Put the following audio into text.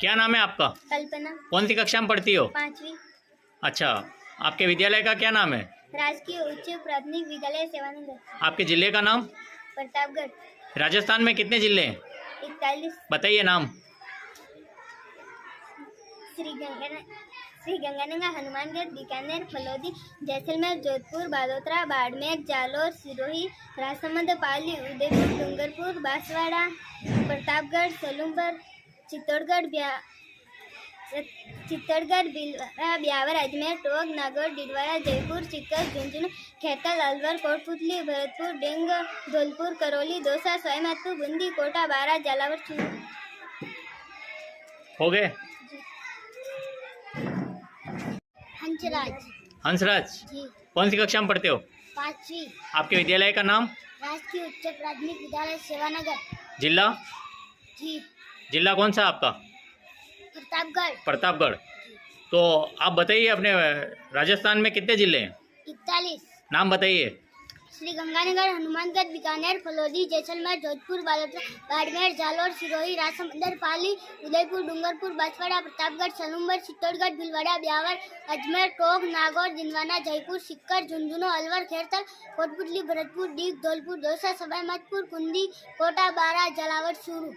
क्या नाम है आपका? कल्पना। कौन सी कक्षा में पढ़ती हो? 5वीं। अच्छा, आपके विद्यालय का क्या नाम है? राजकीय उच्च प्राथमिक विद्यालय सेवानगर। आपके जिले का नाम? प्रतापगढ़। राजस्थान में कितने जिले हैं? 41। बताइए नाम। श्री गंगानगर, हनुमानगढ़, बीकानेर, फलोदी, जैसलमेर, जोधपुर, बालोतरा, बाड़मेर, जालोर, सिरोही, राजसमंद, पाली, उदयपुर, डूंगरपुर, बांसवाड़ा, प्रतापगढ़, सलूमपुर, चित्तौड़गढ़, भीलवाड़ा, ब्यावर, अजमेर, टोंक, नागौर, डिडवाड़ा, जयपुर, सीकर, झुंझुनू, खेतल, अलवर, कोटपुतली, भरतपुर, डेंग, धौलपुर, करौली, दौसा, सवाईमाधोपुर, बूंदी, कोटा, बारा, झालावाड़, चूरू। हो गए? हंसराज। हंसराज, जी। कौन सी कक्षा में पढ़ते हो? 5वीं। आपके विद्यालय का नाम? राजकीय उच्च प्राथमिक विद्यालय सेवानगर। जिला? जी। जिला कौन सा आपका? प्रतापगढ़। प्रतापगढ़। तो आप बताइए, अपने राजस्थान में कितने जिले हैं? 41। नाम बताइए। श्री गंगानगर, हनुमानगढ़, बीकानेर, फलोदी, जैसलमेर, जोधपुर, बालोतरा, बाड़मेर, जालोर, सिरोही, राजसमंद, पाली, उदयपुर, डूंगरपुर, बांसवाड़ा, प्रतापगढ़, सलूमपुर, चित्तौड़गढ़, भीलवाड़ा, ब्यावर, अजमेर, टोंक, नागौर, जिंदवाना, जयपुर, सीकर, झुंझुनू, अलवर, खेरतल, कोटपुतली, भरतपुर, डीग, धौलपुर, दौसा, सवाईमाधोपुर, बूंदी, कोटा, बारा, झालावाड़, चूरू।